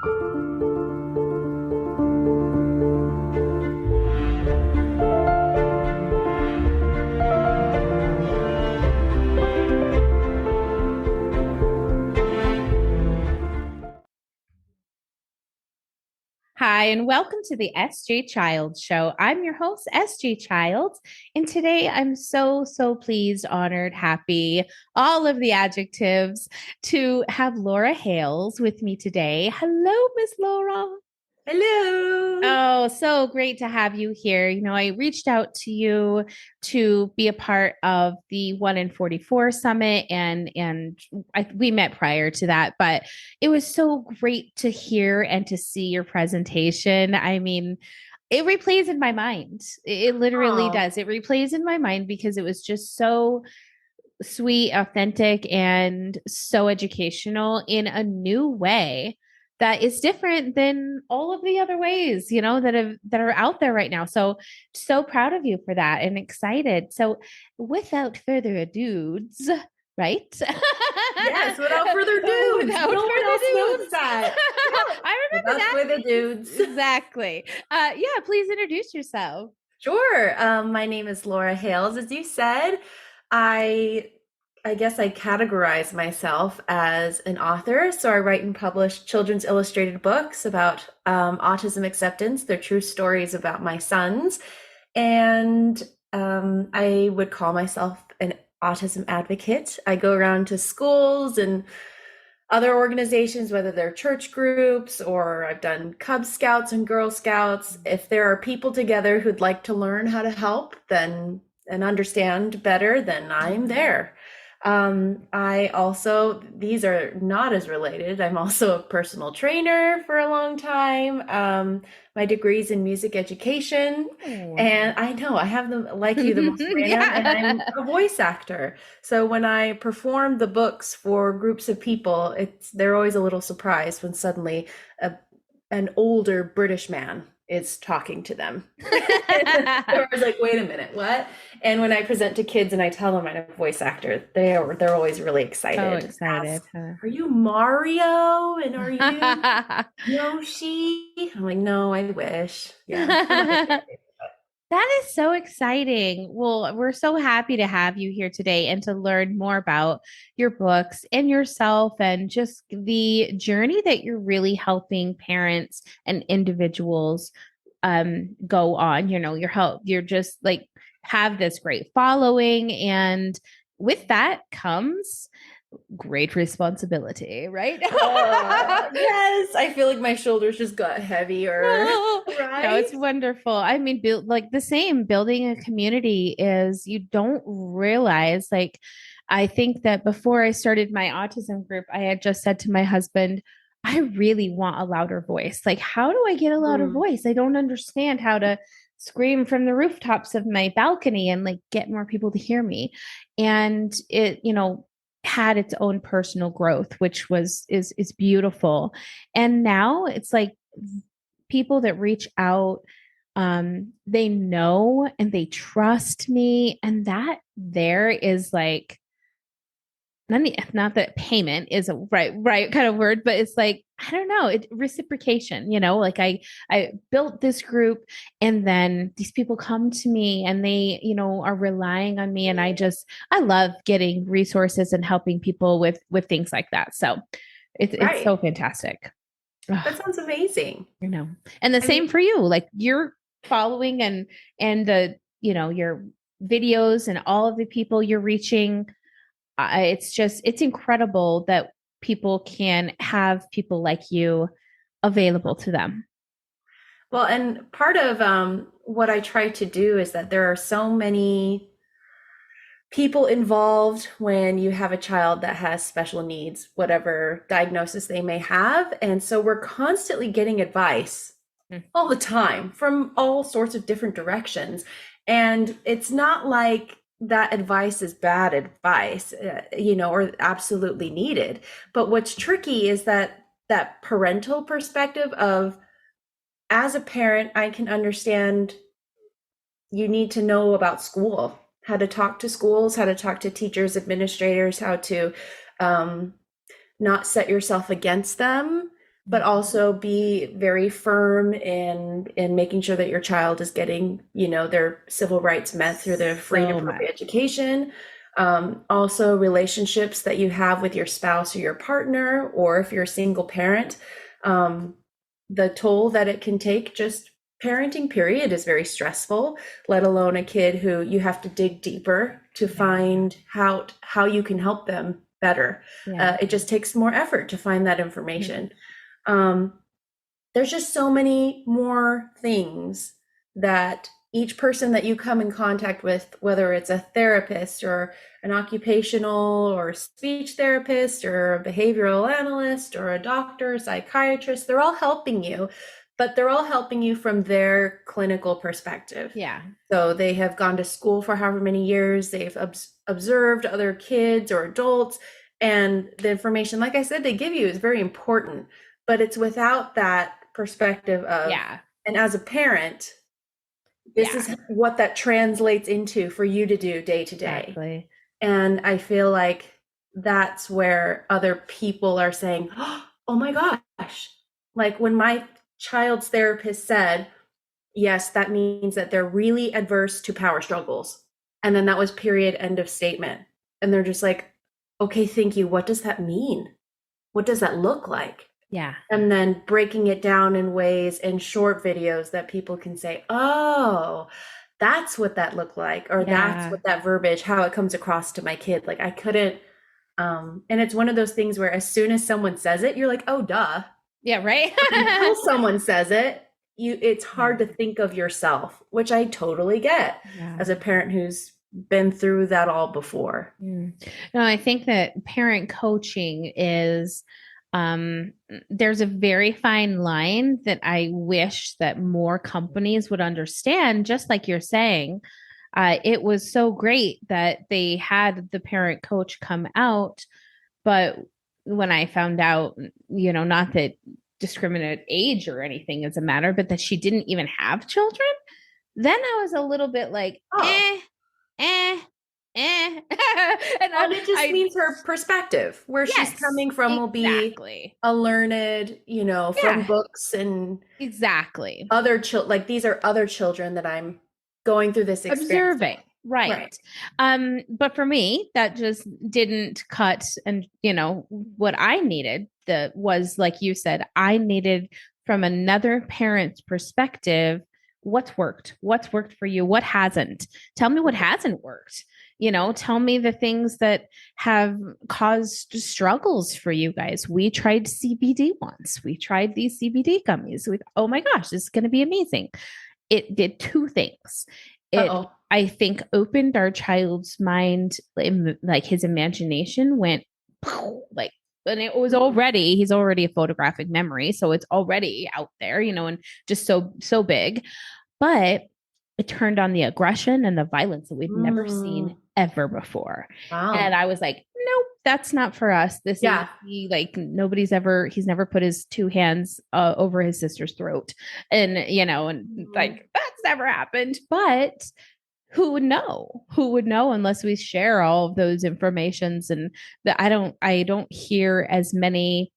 Hi, and welcome to the SJ Childs Show. I'm your host, SJ Childs, and today I'm so pleased, honored, happy, all of the adjectives to have Laura Hales with me today. Hello, Miss Laura. Hello. Oh, so great to have you here. I reached out to you to be a part of the 1 in 44 summit and we met prior to that, but it was so great to hear and to see your presentation. I mean, it replays in my mind. It literally does. It replays in my mind because it was just so sweet, authentic, and so educational in a new way that is different than all of the other ways, that are out there right now. So proud of you for that and excited. So without further ado, right? Yes, without further ado. Without no one else knows that. I remember without that. Further dudes. Exactly. Yeah, please introduce yourself. Sure. My name is Laura Hales. As you said, I guess I categorize myself as an author. So I write and publish children's illustrated books about autism acceptance. They're true stories about my sons. And I would call myself an autism advocate. I go around to schools and other organizations, whether they're church groups or I've done Cub Scouts and Girl Scouts. If there are people together who'd like to learn how to help and understand better, then I'm there. I also, these are not as related. I'm also a personal trainer for a long time. My degree's in music education. And I know I have them like you, the most random, and I'm a voice actor. So when I perform the books for groups of people, they're always a little surprised when suddenly an older British man is talking to them. I was like, wait a minute, what? And when I present to kids and I tell them I'm a voice actor, they're always really excited. So excited. Are you Mario? And are you Yoshi? I'm like, no, I wish. Yeah. That is so exciting. Well, we're so happy to have you here today and to learn more about your books and yourself and just the journey that you're really helping parents and individuals go on. You're just like have this great following, and with that comes great responsibility, right? Yes, I feel like my shoulders just got heavier. Right? No, it's wonderful. I mean, building a community is, you don't realize, like, I think that before I started my autism group, I had just said to my husband, I really want a louder voice. Like, how do I get a louder voice? I don't understand how to scream from the rooftops of my balcony and like get more people to hear me. And it, had its own personal growth, which is beautiful. And now it's like people that reach out, they know and they trust me, and that there is like, not that payment is a right kind of word, but it's like, I don't know, reciprocation, like I built this group and then these people come to me and they, are relying on me. And I love getting resources and helping people with things like that. So it's so fantastic. That sounds amazing. And the same for you, like you're following and the, your videos and all of the people you're reaching. It's incredible that people can have people like you available to them. Well, and part of what I try to do is that there are so many people involved when you have a child that has special needs, whatever diagnosis they may have. And so we're constantly getting advice all the time from all sorts of different directions. And it's not like that advice is bad advice, or absolutely needed. But what's tricky is that parental perspective of, as a parent, I can understand you need to know about school, how to talk to schools, how to talk to teachers, administrators, how to not set yourself against them, but also be very firm in making sure that your child is getting, their civil rights met through the free and So appropriate much. education. Also relationships that you have with your spouse or your partner, or if you're a single parent, the toll that it can take, just parenting period, is very stressful, let alone a kid who you have to dig deeper to find how you can help them better. Yeah. It just takes more effort to find that information. There's just so many more things that each person that you come in contact with, whether it's a therapist or an occupational or speech therapist or a behavioral analyst or a doctor, psychiatrist, they're all helping you, but they're all helping you from their clinical perspective. Yeah. So they have gone to school for however many years, they've observed other kids or adults, and the information, like I said, they give you is very important, but it's without that perspective of, and as a parent, this is what that translates into for you to do day to day. Exactly. And I feel like that's where other people are saying, oh my gosh, like when my child's therapist said, yes, that means that they're really adverse to power struggles. And then that was period, end of statement. And they're just like, okay, thank you. What does that mean? What does that look like? Yeah. And then breaking it down in ways in short videos that people can say, oh, that's what that looked like, or that's what that verbiage, how it comes across to my kid. Like I couldn't, and it's one of those things where as soon as someone says it, you're like, oh, duh. Yeah, right. Until someone says it, it's hard to think of yourself, which I totally get as a parent who's been through that all before. No, I think that parent coaching is, there's a very fine line that I wish that more companies would understand, just like you're saying. It was so great that they had the parent coach come out, but when I found out, not that discriminate age or anything is a matter, but that she didn't even have children, then I was a little bit like, and it just means her perspective, where she's coming from, will be a learned, from books and other children. Like these are other children that I'm going through this experience. Observing. Right. But for me, that just didn't cut. And, what I needed was, like you said, I needed from another parent's perspective, what's worked for you, what hasn't. Tell me what hasn't worked. Tell me the things that have caused struggles for you guys. We tried CBD once. We tried these CBD gummies. Oh my gosh, this is going to be amazing. It did two things. I think, opened our child's mind, like his imagination went like, and he's already a photographic memory. So it's already out there, and just so big, but it turned on the aggression and the violence that we'd never seen ever before. Wow. And I was like, nope, that's not for us. This is he's never put his two hands over his sister's throat. And, like that's never happened. But who would know unless we share all of those informations? And that I don't hear as many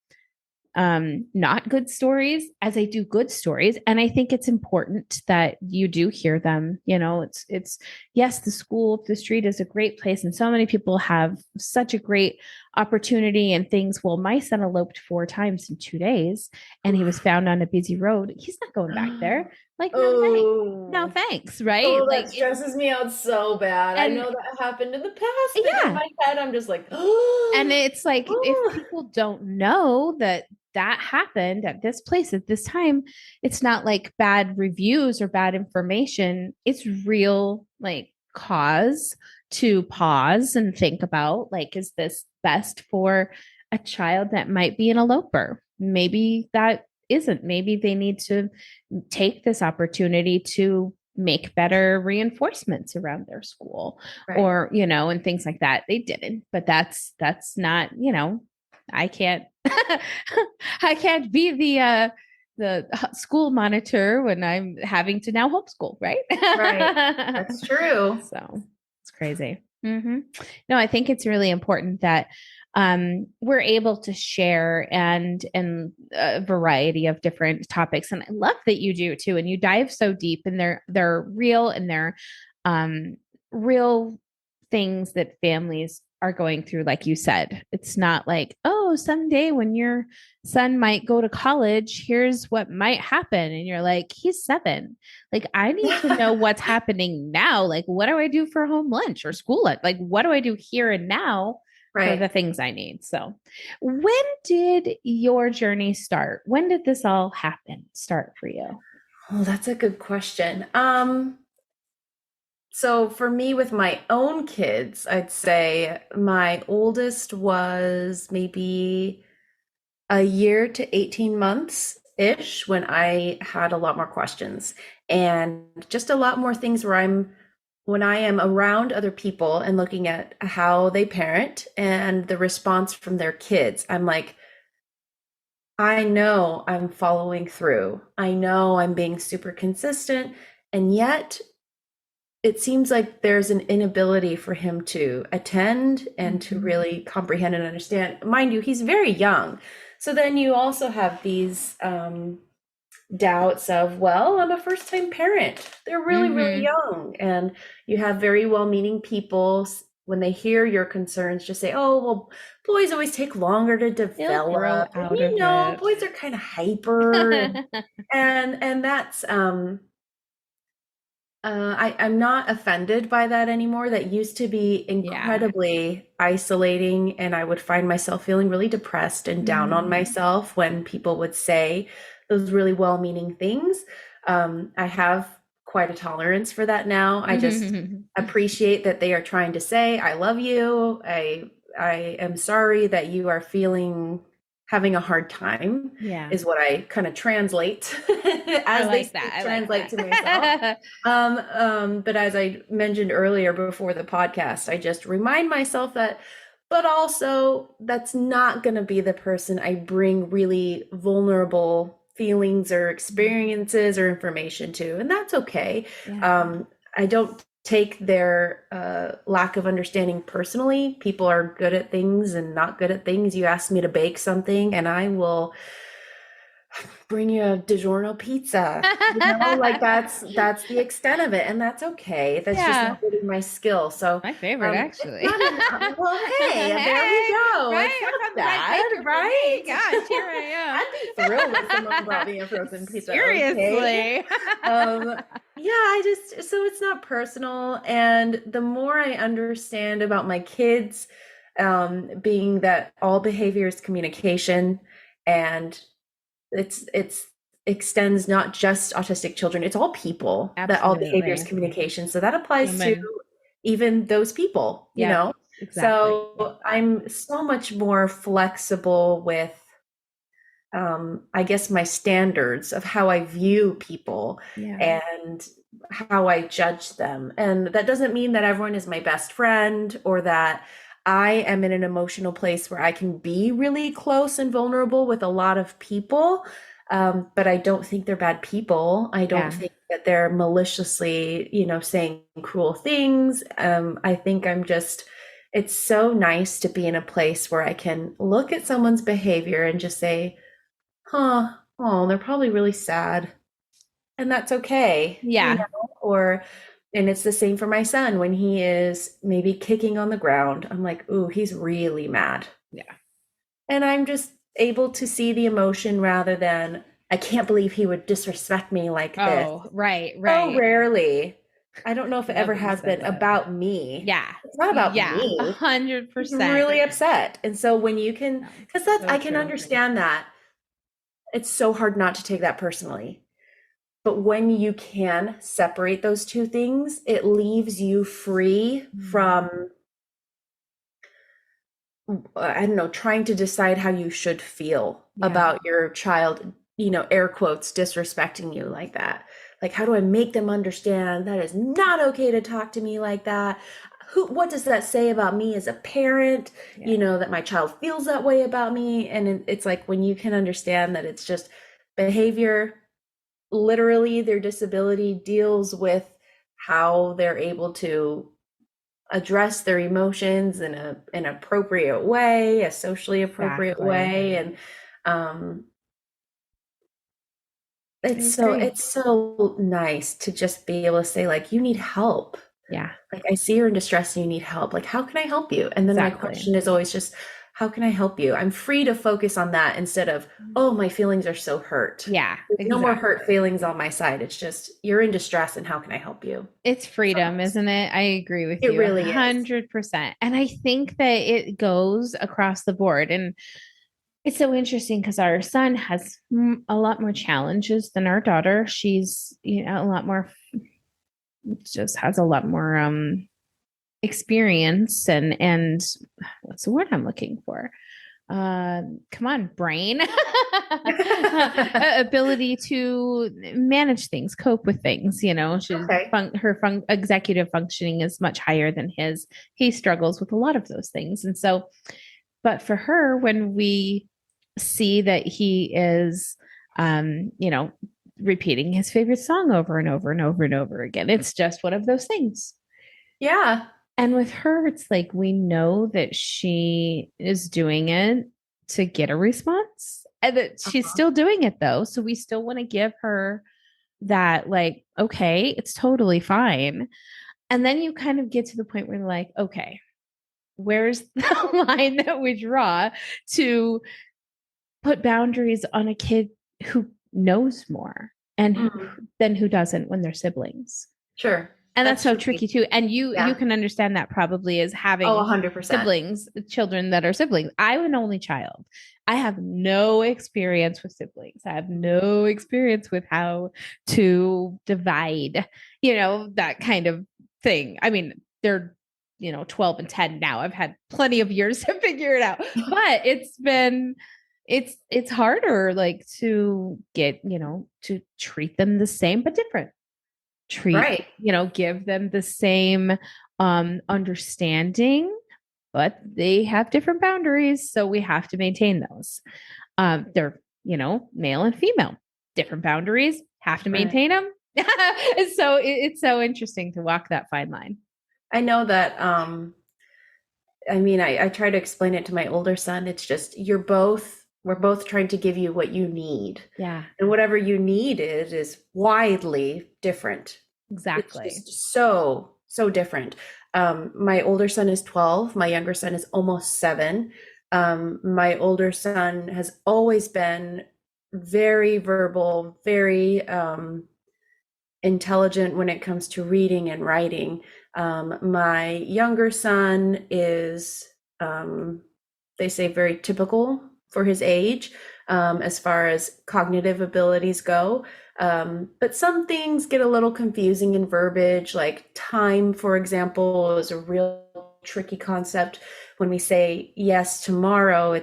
not good stories as I do good stories. And I think it's important that you do hear them. It's yes, the school, the street is a great place. And so many people have such a great opportunity and things. Well, my son eloped 4 times in 2 days and he was found on a busy road. He's not going back there. Like, no thanks. Right. Oh, that stresses me out so bad. I know that happened in the past. In my head, I'm just like, and it's like, if people don't know that happened at this place at this time, it's not like bad reviews or bad information. It's real, like, cause to pause and think about, like, is this best for a child that might be an eloper? Maybe that isn't. Maybe they need to take this opportunity to make better reinforcements around their school, or, and things like that. They didn't, but that's not, I can't be the school monitor when I'm having to now homeschool, right? Right. That's true. So it's crazy. No, I think it's really important that we're able to share and a variety of different topics. And I love that you do too. And you dive so deep, and they're real, and they're real things that families are going through. Like you said, it's not like, oh, someday when your son might go to college, here's what might happen, and you're like, he's 7. Like, I need to know what's happening now. Like, what do I do for home lunch or school lunch? Like, what do I do here and now for the things I need? So when did your journey start? When did this all start for you? Oh, that's a good question. So for me, with my own kids, I'd say my oldest was maybe a year to 18 months ish when I had a lot more questions and just a lot more things when I am around other people and looking at how they parent and the response from their kids, I'm like, I know I'm following through. I know I'm being super consistent. And yet it seems like there's an inability for him to attend and to really comprehend and understand. Mind you, he's very young. So then you also have these doubts of, well, I'm a first-time parent. They're really, really young. And you have very well-meaning people, when they hear your concerns, just say, oh, well, boys always take longer to develop. And, boys are kind of hyper. and that's I'm not offended by that anymore. That used to be incredibly isolating, and I would find myself feeling really depressed and down on myself when people would say those really well-meaning things. I have quite a tolerance for that now. I just appreciate that they are trying to say, I love you. I am sorry that you are having a hard time, is what I kind of translate as they translate to myself. But as I mentioned earlier before the podcast, I just remind myself that, but also that's not going to be the person I bring really vulnerable feelings or experiences or information to. And that's okay. I don't take their lack of understanding personally. People are good at things and not good at things. You ask me to bake something and I will bring you a DiGiorno pizza. Like that's the extent of it, and that's okay. That's just not really my skill. So my favorite, actually. Well, hey, there we go. Right? It's not bad, right? Gosh, here I am. I'd be thrilled if someone brought me a frozen pizza. Seriously. Okay? So it's not personal, and the more I understand about my kids, being that all behavior is communication, and it's extends not just autistic children, it's all people. That all behavior is communication. So that applies to even those people, you know? Exactly. So I'm so much more flexible with, I guess, my standards of how I view people and how I judge them. And that doesn't mean that everyone is my best friend or that I am in an emotional place where I can be really close and vulnerable with a lot of people. But I don't think they're bad people. I don't think that they're maliciously, saying cruel things. I think it's so nice to be in a place where I can look at someone's behavior and just say, oh, they're probably really sad. And that's okay. And it's the same for my son when he is maybe kicking on the ground. I'm like, ooh, he's really mad. Yeah. And I'm just able to see the emotion rather than, I can't believe he would disrespect me like this. Oh, right. So rarely. I don't know if it ever has been about me. Yeah. It's not about me. 100%. He's really upset. And so when you can, because I can understand that. It's so hard not to take that personally. But when you can separate those two things, it leaves you free from, I don't know, trying to decide how you should feel about your child, air quotes, disrespecting you like that. Like, how do I make them understand that it's not okay to talk to me like that? What does that say about me as a parent? That my child feels that way about me. And it's like, when you can understand that it's just behavior, literally their disability deals with how they're able to address their emotions in an appropriate way, a socially appropriate Exactly. way. And um, I agree. it's so nice to just be able to say, like, you need help. Yeah, Like, I see you're in distress and you need help. Like, how can I help you? And then my exactly. question is always just, how can I help you? I'm free to focus on that instead of, oh, my feelings are so hurt. Yeah, There's no more hurt exactly. feelings on my side. It's just, you're in distress and how can I help you? It's So freedom, isn't it? I agree with it you a really is. 100%. And I think that it goes across the board. And it's so interesting because our son has a lot more challenges than our daughter. She's, a lot more, just has a lot more experience and what's the word I'm looking for? Come on, brain. Ability to manage things, cope with things. She's Okay. her executive functioning is much higher than his. He struggles with a lot of those things. And so, but for her, when we see that he is, repeating his favorite song over and over and over and over again, it's just one of those things. Yeah. And with her, it's like we know that she is doing it to get a response and that she's Uh-huh. still doing it though. So we still want to give her that, like, okay, it's totally fine. And then you kind of get to the point where you're like, okay, where's the line that we draw to put boundaries on a kid who knows more and Mm, then who doesn't when they're siblings? sure. And that's That's so tricky. tricky too. And you Yeah. can understand that probably as Oh, having 100%. siblings, children that are siblings. I'm an only child. I have no experience with siblings. I have no experience with how to divide, that kind of thing. I mean, they're 12 and 10 now. I've had plenty of years to figure it out. But it's harder, like, to get, to treat them the same but different, Right. give them the same understanding, but they have different boundaries, so we have to maintain those. They're, male and female, different boundaries, have to Right. maintain them. So it's so interesting to walk that fine line. I know that I mean, I try to explain it to my older son. It's just we're both trying to give you what you need. Yeah, And whatever you need is widely different. It's exactly. just so, so different. My older son is 12. My younger son is almost 7. My older son has always been very verbal, very intelligent when it comes to reading and writing. My younger son is, they say, very typical for his age as far as cognitive abilities go. But some things get a little confusing in verbiage, like time, for example, is a real tricky concept. When we say yes tomorrow,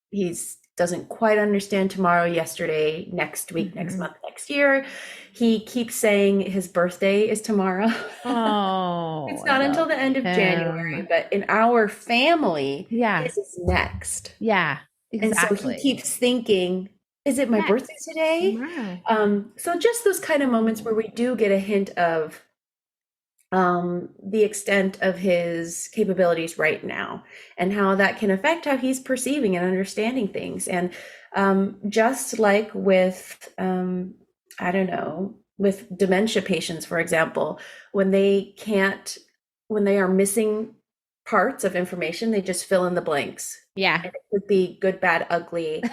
he's doesn't quite understand tomorrow, yesterday, next week, next Mm-hmm. month, next year. He keeps saying his birthday is tomorrow. Oh, It's I not until love the end of January, him. but in our family, Yeah, his is next. yeah, And so he exactly. keeps thinking, is it my birthday Next today? tomorrow. So just those kind of moments where we do get a hint of the extent of his capabilities right now and how that can affect how he's perceiving and understanding things. And just like with, I don't know, with dementia patients, for example, when they can't, when they are missing parts of information, they just fill in the blanks. Yeah. And it could be good, bad, ugly,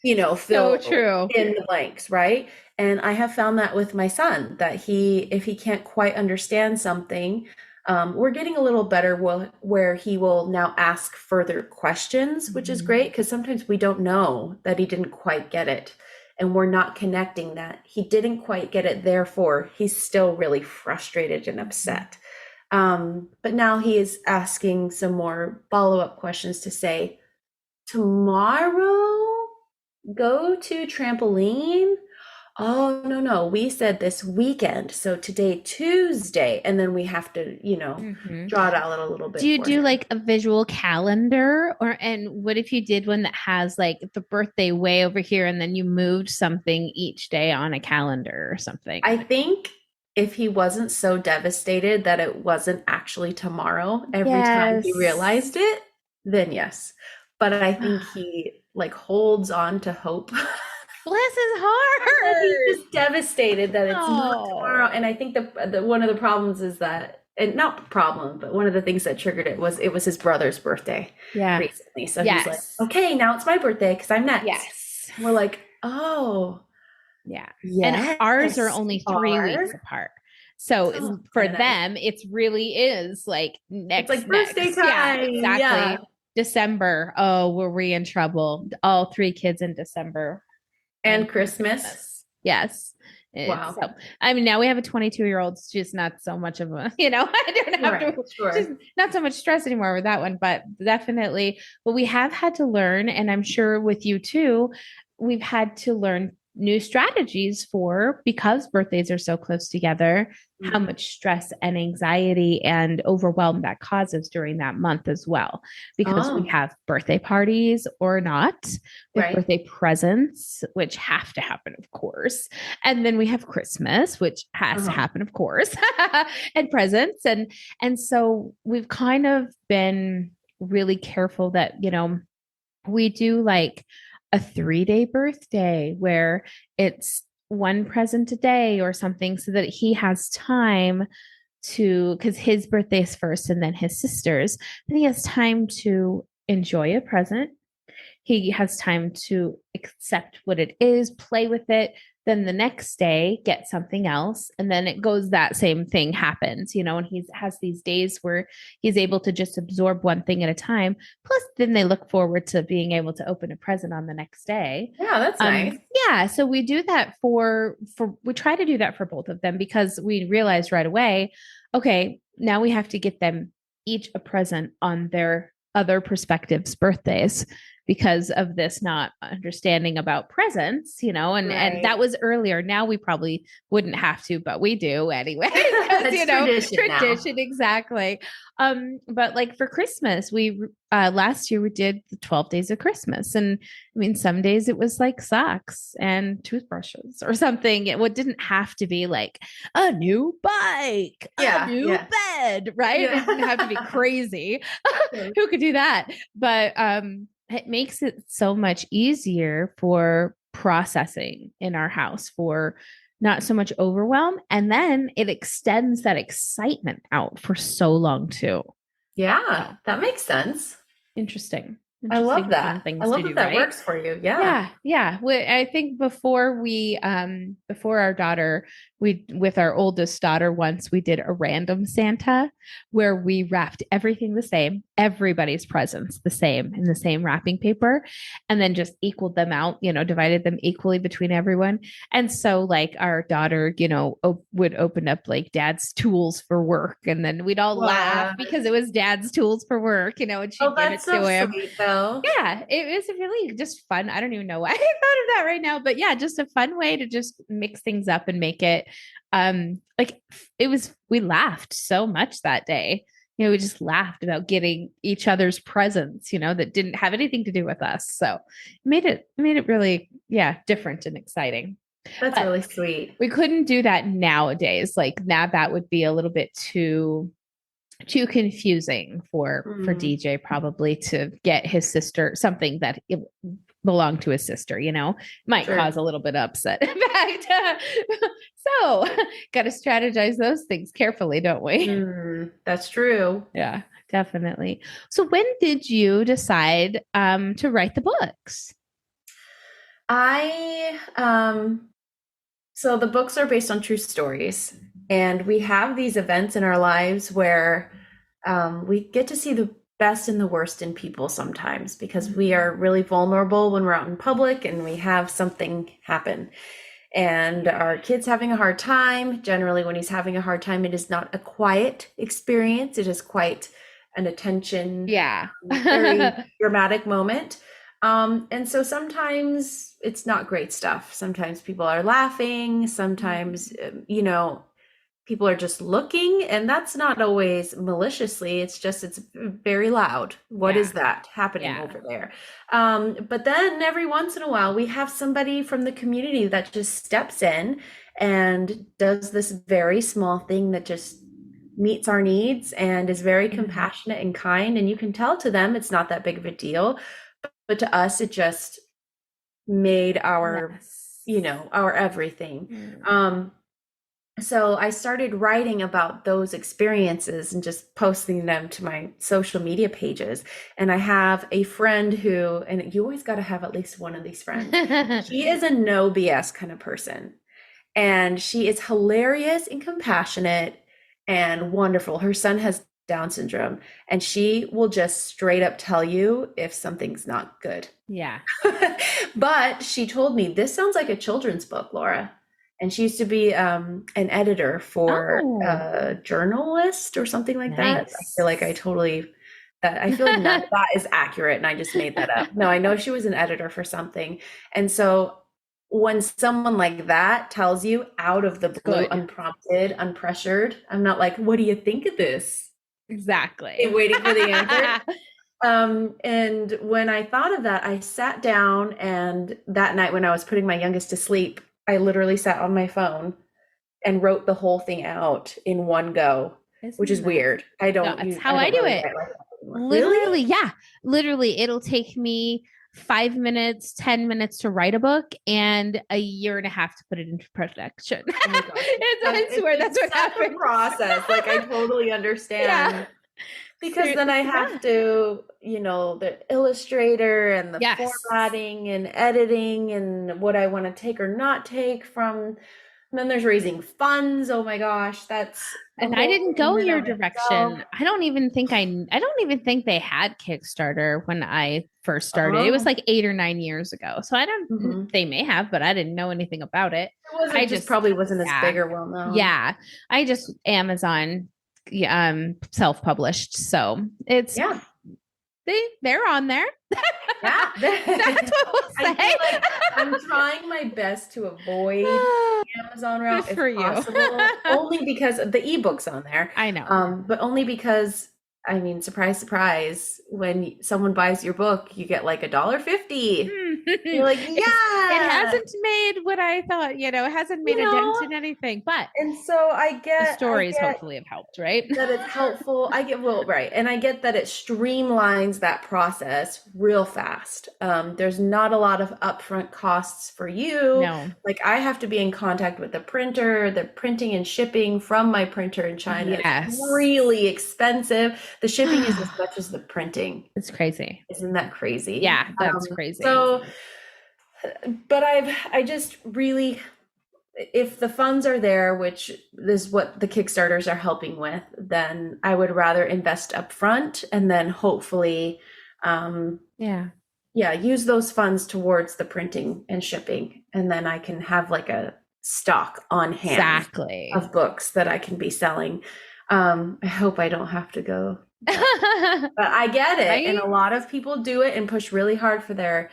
So fill true. in the blanks, right? And I have found that with my son, that if he can't quite understand something, we're getting a little better where he will now ask further questions, which is Mhm. great because sometimes we don't know that he didn't quite get it. And we're not connecting that he didn't quite get it, therefore, he's still really frustrated and upset. But now he is asking some more follow-up questions to say, tomorrow, go to trampoline? Oh, no, no. We said this weekend. So today, Tuesday. And then we have to, Mhm. draw it out a little Do bit you for do him. like a visual calendar, and what if you did one that has like the birthday way over here and then you moved something each day on a calendar or something? I think if he wasn't so devastated that it wasn't actually tomorrow every time he Yes. realized it, then yes. But I think he like holds on to hope. Bless his He's heart. just devastated that it's not tomorrow. And Oh, I think the one of the problems is that, and not problem, but one of the things that triggered it was his brother's birthday yeah. recently. So he's like, Yes. okay, now it's my birthday because I'm next. Yes. And we're like, oh, Yeah. And ours are yes, only you 3 weeks are. apart. So Oh, for okay, nice. them, it's really is like It's like next, birthday next. Yeah, time. Yeah. exactly. December. Oh, were we in trouble? All 3 kids in December And and Christmas. Christmas. Yes. It's Wow. so, I mean, now we have a 22-year-old. She's not so much of a, I don't have Right. to, she's Sure. not so much stress anymore with that one, but definitely, but we have had to learn, and I'm sure with you too, we've had to learn new strategies for because birthdays are so close together, how Mhm. much stress and anxiety and overwhelm that causes during that month as well. Because we Oh, have birthday parties or not, we have right. birthday presents, which have to happen, of course. And then we have Christmas, which has to Uh-huh. happen, of course, and presents. And so we've kind of been really careful that, we do like a 3-day birthday where it's one present a day or something so that he has time to, because his birthday is first and then his sister's, then he has time to enjoy a present, he has time to accept what it is, play with it. Then the next day, get something else. And then it goes that same thing happens, and he has these days where he's able to just absorb one thing at a time. Plus, then they look forward to being able to open a present on the next day. Yeah, that's nice. Yeah, so we do that for we try to do that for both of them because we realized right away, okay, now we have to get them each a present on their other perspectives' birthdays because of this not understanding about presents, and Right. that was earlier. Now we probably wouldn't have to, but we do anyway, because It's tradition now. tradition exactly. But like for Christmas, we last year we did the 12 days of Christmas. And I mean, some days it was like socks and toothbrushes or something. It didn't have to be like a new bike, a Yeah, new yeah. bed, right? It didn't have to be Yeah. crazy. Sure. Who could do that? But it makes it so much easier for processing in our house, for not so much overwhelm. And then it extends that excitement out for so long too. Yeah, So that makes sense. interesting, I love fun that. I things to love that do, that right? works for you. Yeah. Yeah, yeah. I think before our daughter, we with our oldest daughter once we did a random Santa where we wrapped everything the same, everybody's presents the same in the same wrapping paper, and then just equaled them out, divided them equally between everyone. And so like our daughter, would open up like dad's tools for work, and then we'd all laugh What? because it was dad's tools for work, and Oh, she'd give it that's so to him. sweet, though. Yeah, it was really just fun. I don't even know why I thought of that right now, but yeah, just a fun way to just mix things up and make it like we laughed so much that day. We just laughed about getting each other's presents, that didn't have anything to do with us. So it made it really, yeah, different and exciting. That's But really sweet. we couldn't do that nowadays. Like now that would be a little bit too confusing for Mm, DJ probably to get his sister something that it belonged to his sister, might sure. cause a little bit of upset. In fact, so got to strategize those things carefully, don't we? That's true. Yeah, definitely. So when did you decide to write the books? I so the books are based on true stories, and we have these events in our lives where we get to see the best and the worst in people sometimes because we Mhm. are really vulnerable when we're out in public and we have something happen. And our kid's having a hard time. Generally, when he's having a hard time, it is not a quiet experience. It is quite an attention, Yeah. very dramatic moment. And so sometimes it's not great stuff. Sometimes people are laughing. Sometimes, people are just looking, and that's not always maliciously. It's just, it's very loud. What is that happening over there? But then every once in a while, we have somebody from the community that just steps in and does this very small thing that just meets our needs and is very compassionate and kind. And you can tell to them it's not that big of a deal, but to us, it just made our, our everything. So I started writing about those experiences and just posting them to my social media pages. And I have a friend who, and you always got to have at least one of these friends. She is a no BS kind of person. And she is hilarious and compassionate and wonderful. Her son has Down syndrome, and she will just straight up tell you if something's not good. Yeah. But she told me, this sounds like a children's book, Laura. And she used to be an editor for a journalist or something like that. I feel like I feel like that is accurate, and I just made that up. No, I know she was an editor for something. And so when someone like that tells you out of the blue, unprompted, unpressured, I'm not like, what do you think of this? Exactly. Waiting for the answer. And when I thought of that, I sat down, and that night when I was putting my youngest to sleep, I literally sat on my phone and wrote the whole thing out in one go, which is weird. That's how I do it. Literally, yeah. Literally, it'll take me 5 minutes, 10 minutes to write a book and a year and a half to put it into production. Oh my gosh. I swear that's what happened. Process. Like, I totally understand. Yeah. Because then I have to, the illustrator and the formatting and editing and what I want to take or not take from. And then there's raising funds. Oh my gosh, and I didn't go your direction. I don't even think they had Kickstarter when I first started. It was like 8 or 9 years ago. So I don't. They may have, but I didn't know anything about it. I just probably wasn't as big or well known. Yeah, I just Amazon. Self-published, so it's they're on there. Yeah, that's what we'll say. Like I'm trying my best to avoid the Amazon route if possible, only because the ebook's on there. I know, but only because, I mean, surprise, surprise, when someone buys your book, you get like $1.50. You're like, yeah. It hasn't made what I thought, it hasn't made a dent in anything, but. And so I get. The stories hopefully have helped, right? That it's helpful. Right. And I get that it streamlines that process real fast. There's not a lot of upfront costs for you. No. Like, I have to be in contact with the printer, the printing and shipping from my printer in China. Yes. It's really expensive. The shipping is as much as the printing. It's crazy. Isn't that crazy? Yeah, that's crazy. So, but I just really, if the funds are there, which is what the Kickstarters are helping with, then I would rather invest upfront and then hopefully, use those funds towards the printing and shipping. And then I can have like a stock on hand of books that I can be selling. I hope I don't have to go. But I get it. Right? And a lot of people do it and push really hard for their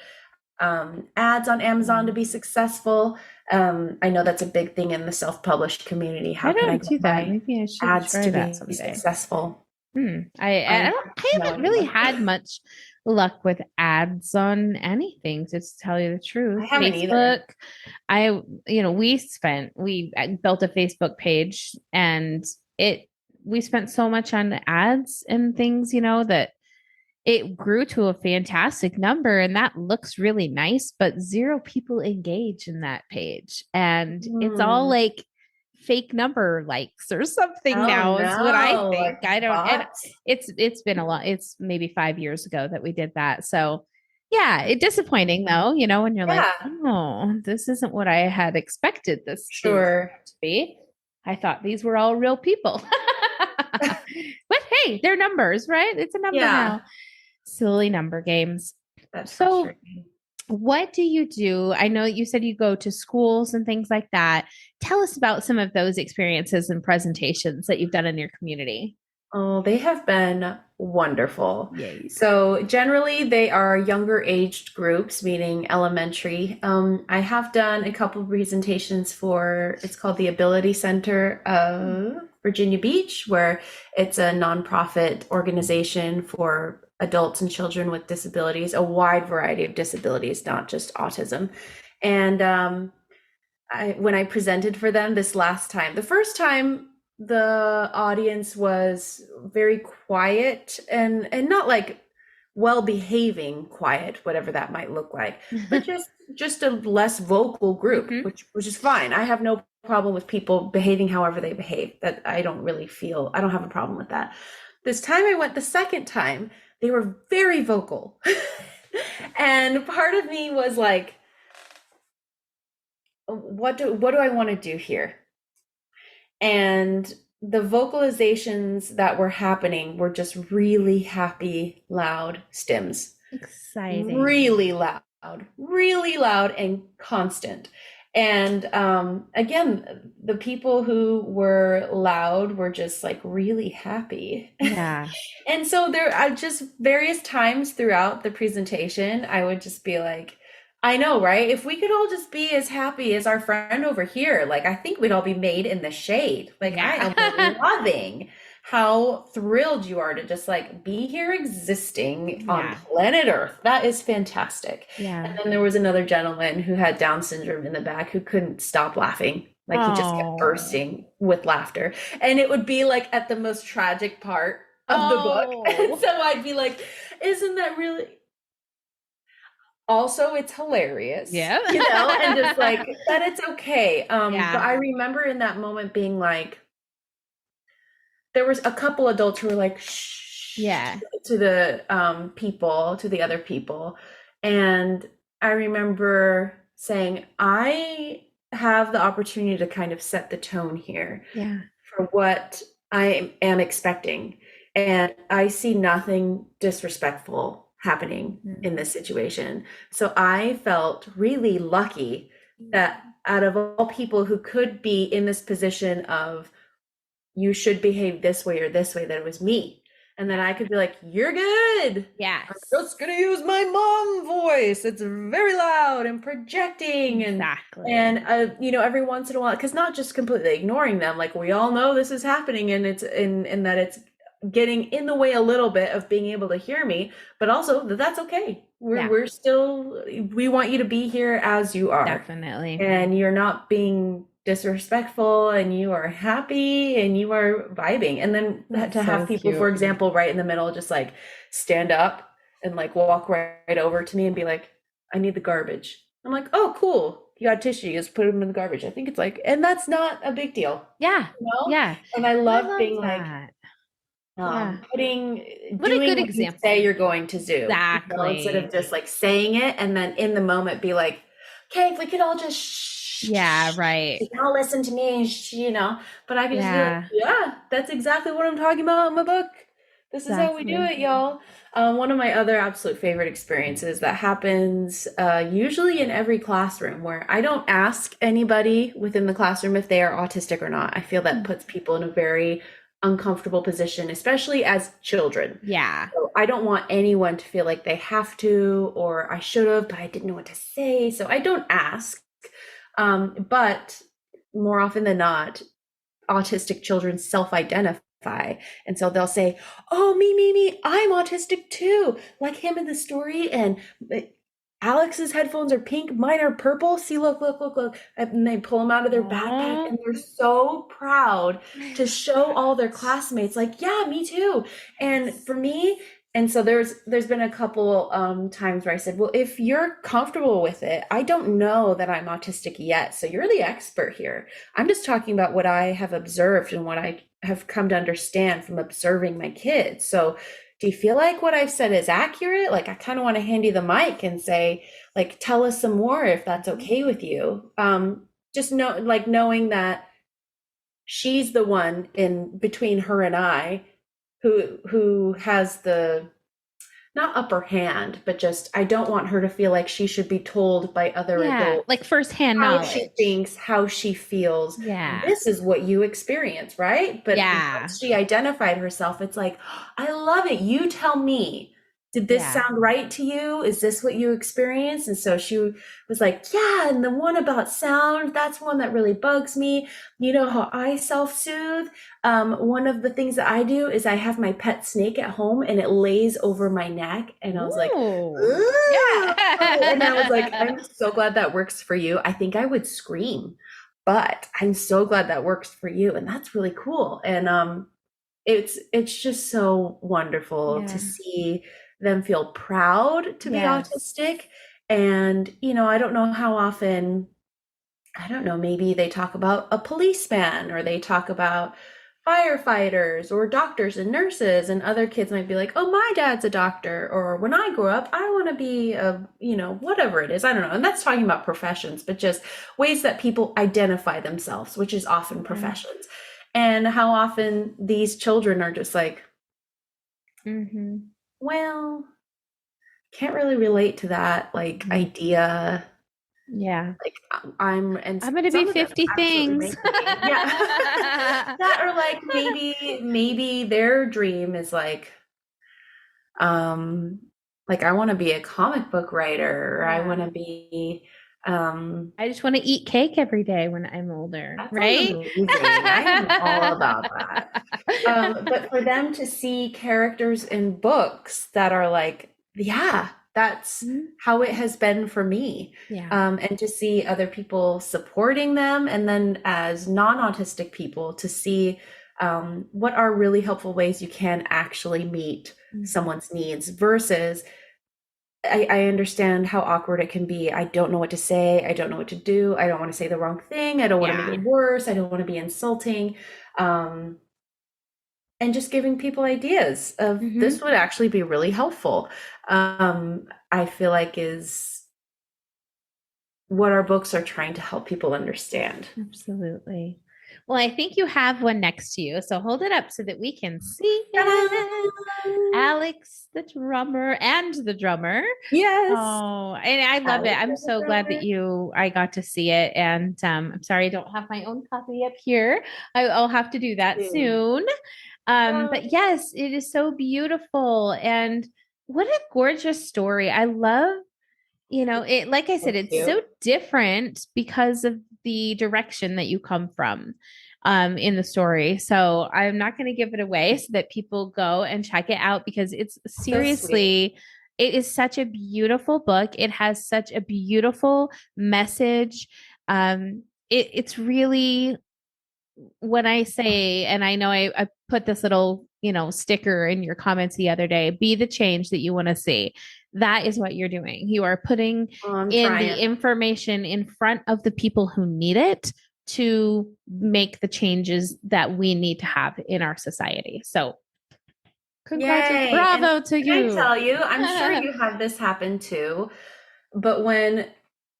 ads on Amazon to be successful. I know that's a big thing in the self-published community. How can I do that? Maybe I should ads to be successful. I haven't really had much luck with ads on anything, to tell you the truth. I haven't Facebook, we built a Facebook page, and we spent so much on ads and things, that it grew to a fantastic number, and that looks really nice, but 0 people engage in that page. And it's all like fake number likes or something is what I think. I don't, and it's been a lot. It's maybe 5 years ago that we did that. So yeah, it's disappointing though, when you're like, oh, this isn't what I had expected this to be. I thought these were all real people. But hey, they're numbers, right? It's a number now. Silly number games. That's so what do you do? I know you said you go to schools and things like that. Tell us about some of those experiences and presentations that you've done in your community. Oh, they have been wonderful. Yay. So generally they are younger aged groups, meaning elementary. I have done a couple of presentations for, it's called the Ability Center of Virginia Beach, where it's a nonprofit organization for adults and children with disabilities, a wide variety of disabilities, not just autism. And when I presented for them this last time, the first time the audience was very quiet and not like well behaving quiet, whatever that might look like, but just a less vocal group, Mhm. which is fine. I have no problem with people behaving however they behave. That I don't really feel, I don't have a problem with that. This time I went the second time, they were very vocal. And part of me was like, what do I want to do here? And the vocalizations that were happening were just really happy, loud stims. Exciting. Really loud and constant. And again, the people who were loud were just like really happy. Yeah. And so there, I just various times throughout the presentation, I would just be like, I know, right? If we could all just be as happy as our friend over here, like I think we'd all be made in the shade. Like I Yeah. am loving how thrilled you are to just like be here existing on Yeah. planet Earth. That is fantastic. Yeah. And then there was another gentleman who had Down syndrome in the back who couldn't stop laughing. Like he just kept Oh. bursting with laughter. And it would be like at the most tragic part of the book. And so I'd be like, isn't that really also it's hilarious, Yeah. and just like that it's okay. Yeah. But I remember in that moment being like, there was a couple adults who were like, shh, Yeah. to the people, to the other people. And I remember saying, I have the opportunity to kind of set the tone here Yeah. for what I am expecting. And I see nothing disrespectful happening in this situation. So I felt really lucky that out of all people who could be in this position of you should behave this way or this way, that it was me. And then I could be like, you're good. Yes. I'm just going to use my mom voice. It's very loud and projecting. Exactly. And every once in a while, because not just completely ignoring them, like we all know this is happening and it's in that it's getting in the way a little bit of being able to hear me, but also that's okay. We're still, we want you to be here as you are. Definitely. And you're not being disrespectful and you are happy and you are vibing. And then That's to have so people, cute. for example, right in the middle, just like stand up and like walk right over to me and be like, I need the garbage. I'm like, oh, cool. You got tissue, just put them in the garbage. I think it's like, and that's not a big deal. Yeah. Yeah. And I love being that. like, doing what a good what example. you say you're going to do. Exactly. Instead of just like saying it and then in the moment be like, okay, if we could all just yeah, right. You can all listen to me, but I can just be like, yeah, that's exactly what I'm talking about in my book. This is how we do it, y'all. One of my other absolute favorite experiences that happens usually in every classroom, where I don't ask anybody within the classroom if they are autistic or not. I feel that puts people in a very uncomfortable position, especially as children. Yeah. So I don't want anyone to feel like they have to, or I should have, but I didn't know what to say. So I don't ask. But more often than not, autistic children self-identify. And so they'll say, oh, me, I'm autistic too. Like him in the story. And Alex's headphones are pink, mine are purple. See, look. And they pull them out of their backpack and they're so proud to show all their classmates, like, yeah, me too. And for me, and so there's been a couple times where I said, well, if you're comfortable with it, I don't know that I'm autistic yet. So you're the expert here. I'm just talking about what I have observed and what I have come to understand from observing my kids. So do you feel like what I've said is accurate? Like, I kind of want to hand you the mic and say, like, tell us some more if that's okay with you. Just knowing that she's the one in between her and I who has the not upper hand, but just I don't want her to feel like she should be told by other Yeah, adults like firsthand how she knowledge. thinks, how she feels. Yeah. This is what you experience, right? But Yeah. once she identified herself, it's like, I love it. You tell me. Did this Yeah. sound right to you? Is this what you experienced? And so she was like, yeah, and the one about sound, that's one that really bugs me. You know how I self-soothe? One of the things that I do is I have my pet snake at home and it lays over my neck. And I was like, Ooh. ooh. And I was like, Yeah. I'm so glad that works for you. I think I would scream, but I'm so glad that works for you. And that's really cool. And it's just so wonderful to Yeah. see them feel proud to be Yes. autistic. And, I don't know how often, I don't know, maybe they talk about a policeman or they talk about firefighters or doctors and nurses, and other kids might be like, oh, my dad's a doctor, or when I grow up, I want to be a, whatever it is. I don't know. And that's talking about professions, but just ways that people identify themselves, which is often Yeah. professions. And how often these children are just like, well, can't really relate to that like idea. Yeah. Like and I'm gonna be some of them 50 absolutely things. make me. Yeah. That, or like maybe their dream is um like I want to be a comic book writer, or I want Yeah. to be um I just want to eat cake every day when I'm older, that sounds right? amazing. I am all about that. But for them to see characters in books that are like, yeah, that's Mhm. how it has been for me. Yeah. And to see other people supporting them, and then as non-autistic people to see what are really helpful ways you can actually meet Mhm. someone's needs versus I understand how awkward it can be. I don't know what to say. I don't know what to do. I don't want to say the wrong thing. I don't want to make Yeah. it worse. I don't want to be insulting. Um, and just giving people ideas of this Hmm. would actually be really helpful. I feel like is what our books are trying to help people understand. Absolutely. Well, I think you have one next to you. So hold it up so that we can see Ta-da! it. Alex, the drummer, and the drummer. Yes. Oh, and I love it. Alex I'm and the so glad that drummer. I got to see it. And I'm sorry I don't have my own copy up here. I'll have to do that Soon. soon. But yes, it is so beautiful. And what a gorgeous story. I love, it, like I said, Thank it's so you. different because of the direction that you come from in the story. So I'm not going to give it away so that people go and check it out because it's So sweet. seriously, it is such a beautiful book. It has such a beautiful message. It's really, when I say, and I know I put this little, sticker in your comments the other day, be the change that you want to see. That is what you're doing. You are putting Oh, I'm in the trying. information in front of the people who need it to make the changes that we need to have in our society. So, congratulations, Yay. And bravo to can I you. tell you, I'm sure you have this happen too, but when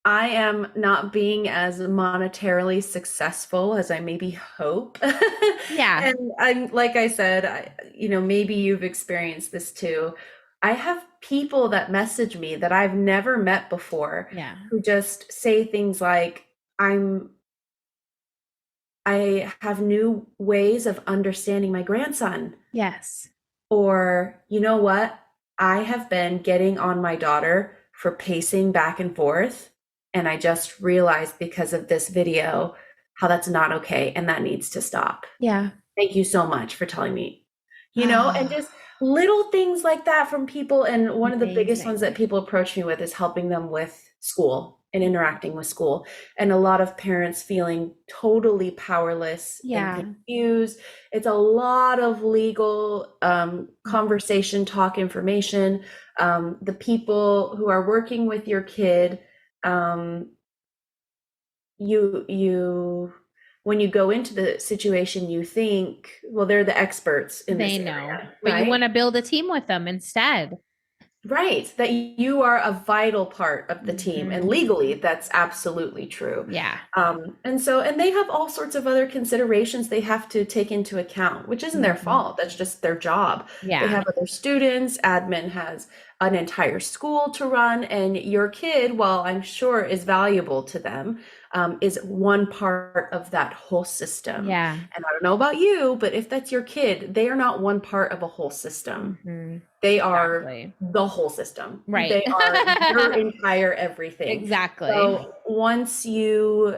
I am not being as monetarily successful as I maybe hope. Yeah. And I'm like I said, maybe you've experienced this too. I have people that message me that I've never met before Yeah. who just say things like, I have new ways of understanding my grandson. Yes. Or, you know what? I have been getting on my daughter for pacing back and forth. And I just realized because of this video how that's not okay and that needs to stop. Yeah. Thank you so much for telling me, and just little things like that from people. And one of the biggest ones Amazing. that people approach me with is helping them with school and interacting with school. And a lot of parents feeling totally powerless and Yeah. confused. It's a lot of legal conversation, talk, information. The people who are working with your kid, um, you when you go into the situation, you think, well, they're the experts in this They know, area, but you want right? to build a team with them instead. Right, that you are a vital part of the team, and Mhm. legally, that's absolutely true. Yeah. And they have all sorts of other considerations they have to take into account, which isn't their Mhm. fault. That's just their job. They Yeah. have other students, admin has an entire school to run, and your kid, while I'm sure is valuable to them, is one part of that whole system. Yeah. And I don't know about you, but if that's your kid, they are not one part of a whole system. Mhm. They are Exactly. the whole system. Right. They are your entire everything. Exactly. So once you,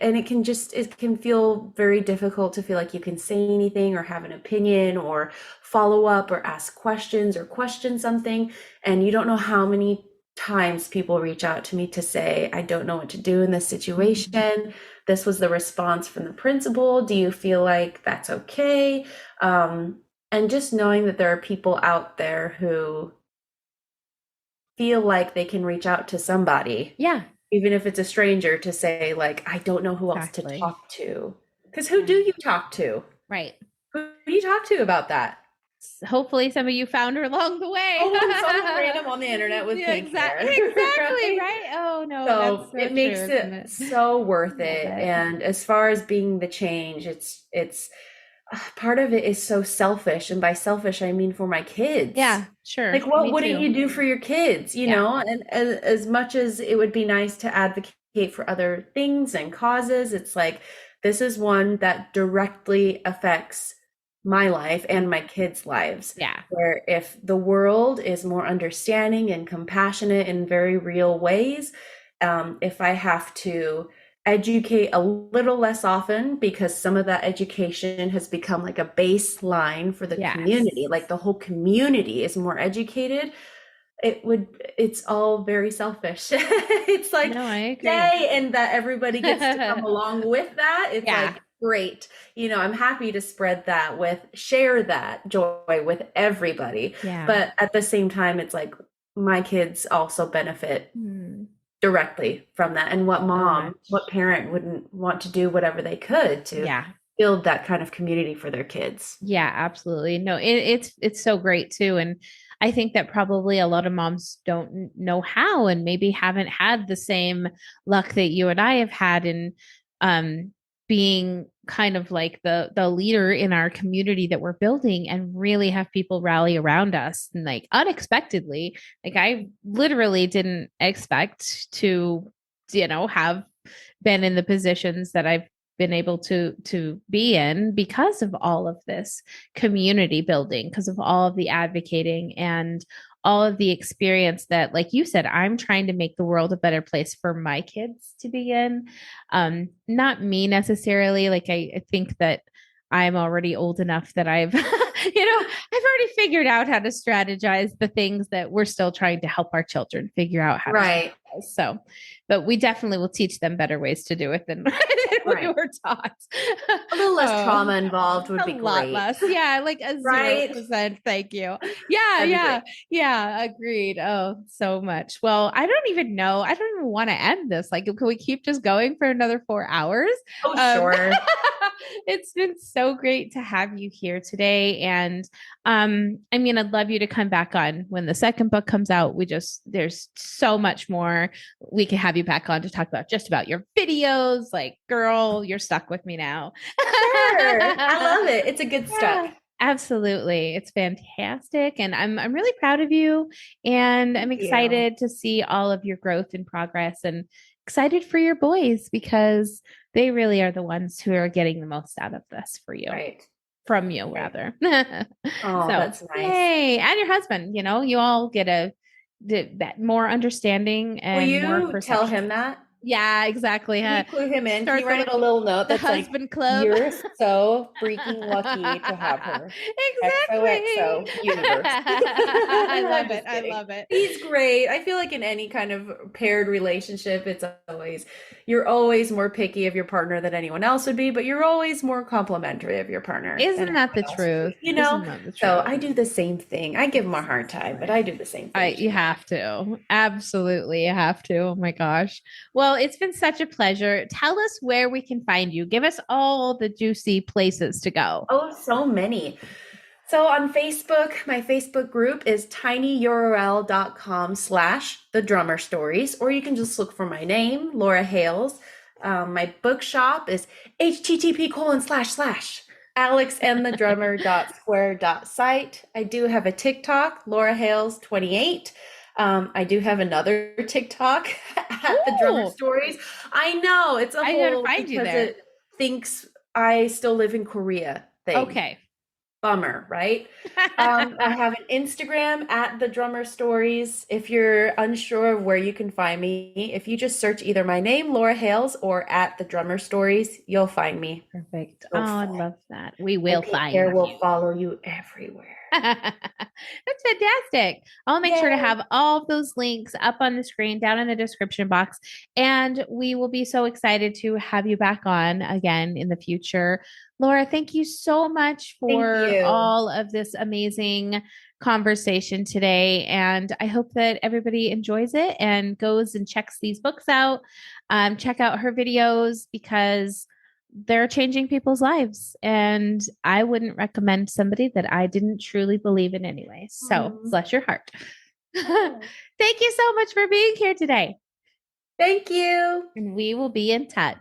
and it can feel very difficult to feel like you can say anything or have an opinion or follow up or ask questions or question something. And you don't know how many times people reach out to me to say, I don't know what to do in this Mhm. situation. This was the response from the principal. Do you feel like that's okay? And just knowing that there are people out there who feel like they can reach out to somebody, Yeah. even if it's a stranger, to say, like, I don't know who else to Exactly. talk to. Because who do Yeah. you talk to? Right. Who do you talk to about that? Hopefully some of you found her along the way. Someone random on the internet with Yeah, pink hair, exactly, right? right? Oh no, that's So so it true, makes isn't it it? so worth Love it. it. And as far as being the change, it's part of it is so selfish. And by selfish, I mean for my kids. Yeah, sure. Like, what Me wouldn't too. you do for your kids, you Yeah. know? And as much as it would be nice to advocate for other things and causes, it's like this is one that directly affects my life and my kids' lives. Yeah. Where if the world is more understanding and compassionate in very real ways, if I have to educate a little less often because some of that education has become like a baseline for the community, Yes. like the whole community is more educated, it's all very selfish. It's like, No, I agree. yay, and that everybody gets to come along with that. It's Yeah. like, great. I'm happy to spread that share that joy with everybody. Yeah. But at the same time, it's like my kids also benefit Hmm. directly from that. And So much. what parent wouldn't want to do whatever they could to Yeah. build that kind of community for their kids? Yeah, absolutely. No, it's so great too. And I think that probably a lot of moms don't know how and maybe haven't had the same luck that you and I have had in um being kind of like the leader in our community that we're building and really have people rally around us and like unexpectedly. Like I literally didn't expect to, have been in the positions that I've been able to be in because of all of this community building, because of all of the advocating and all of the experience that, like you said, I'm trying to make the world a better place for my kids to be in. Not me necessarily. Like I think that I'm already old enough that I've I've already figured out how to strategize the things that we're still trying to help our children figure out how to Right, strategize. So, but we definitely will teach them better ways to do it than, than we right. were taught. A little less Oh, trauma involved would a be lot great. less. Yeah, like a Right? 0%. Thank you. Yeah, That'd be yeah, great. yeah. Agreed. Oh, so much. Well, I don't even know. I don't even want to end this. Like, can we keep just going for another 4 hours? Oh, Um, sure. it's been so great to have you here today. And I mean, I'd love you to come back on when the second book comes out. There's so much more we can have you back on to talk about, just about your videos. Like, girl, you're stuck with me now. Sure. I love it. It's a good stuck. Yeah, absolutely. It's fantastic. And I'm really proud of you. And I'm Thank you. excited to see all of your growth and progress and excited for your boys because they really are the ones who are getting the most out of this for you, Right. from you Right. rather. Oh, So that's nice. yay. And your husband, you all get that more understanding Will and more you tell perception. him that? Yeah, exactly. Can Huh? you clue him in? Can Start you write a little note the that's like, husband club. you're so freaking lucky to have her. Exactly. XOXO universe. I I'm love it. just I kidding. love it. He's great. I feel like in any kind of paired relationship, you're always more picky of your partner than anyone else would be, but you're always more complimentary of your partner than Isn't that everyone the else would truth? be, you know? Isn't that the So truth? I do the same thing. I give him a hard time, but I do the same thing You too. have to. Absolutely. You have to. Oh my gosh. Well, it's been such a pleasure. Tell us where we can find you. Give us all the juicy places to go. Oh, so many. So on Facebook, my Facebook group is tinyurl.com/the drummer stories, or you can just look for my name, Laura Hales. My bookshop is http://alexandthedrummer.square.site. I do have a TikTok, Laura Hales 28. I do have another TikTok at the drummer Ooh, stories. I know it's a I gotta whole find you because there. it thinks I still live in Korea thing. Okay. Bummer, right? I have an Instagram at the drummer stories. If you're unsure of where you can find me, if you just search either my name, Laura Hales, or at the drummer stories, you'll find me. Perfect. Oh, You'll I find. love that. We My will pink hair find will you. follow you everywhere. That's fantastic. I'll make sure to Yay. have all of those links up on the screen down in the description box. And we will be so excited to have you back on again in the future. Laura, thank you so much Thank for you. all of this amazing conversation today. And I hope that everybody enjoys it and goes and checks these books out. Check out her videos because they're changing people's lives. And I wouldn't recommend somebody that I didn't truly believe in anyway. So Mhm. bless your heart. Oh, Thank you so much for being here today. thank you. And we will be in touch.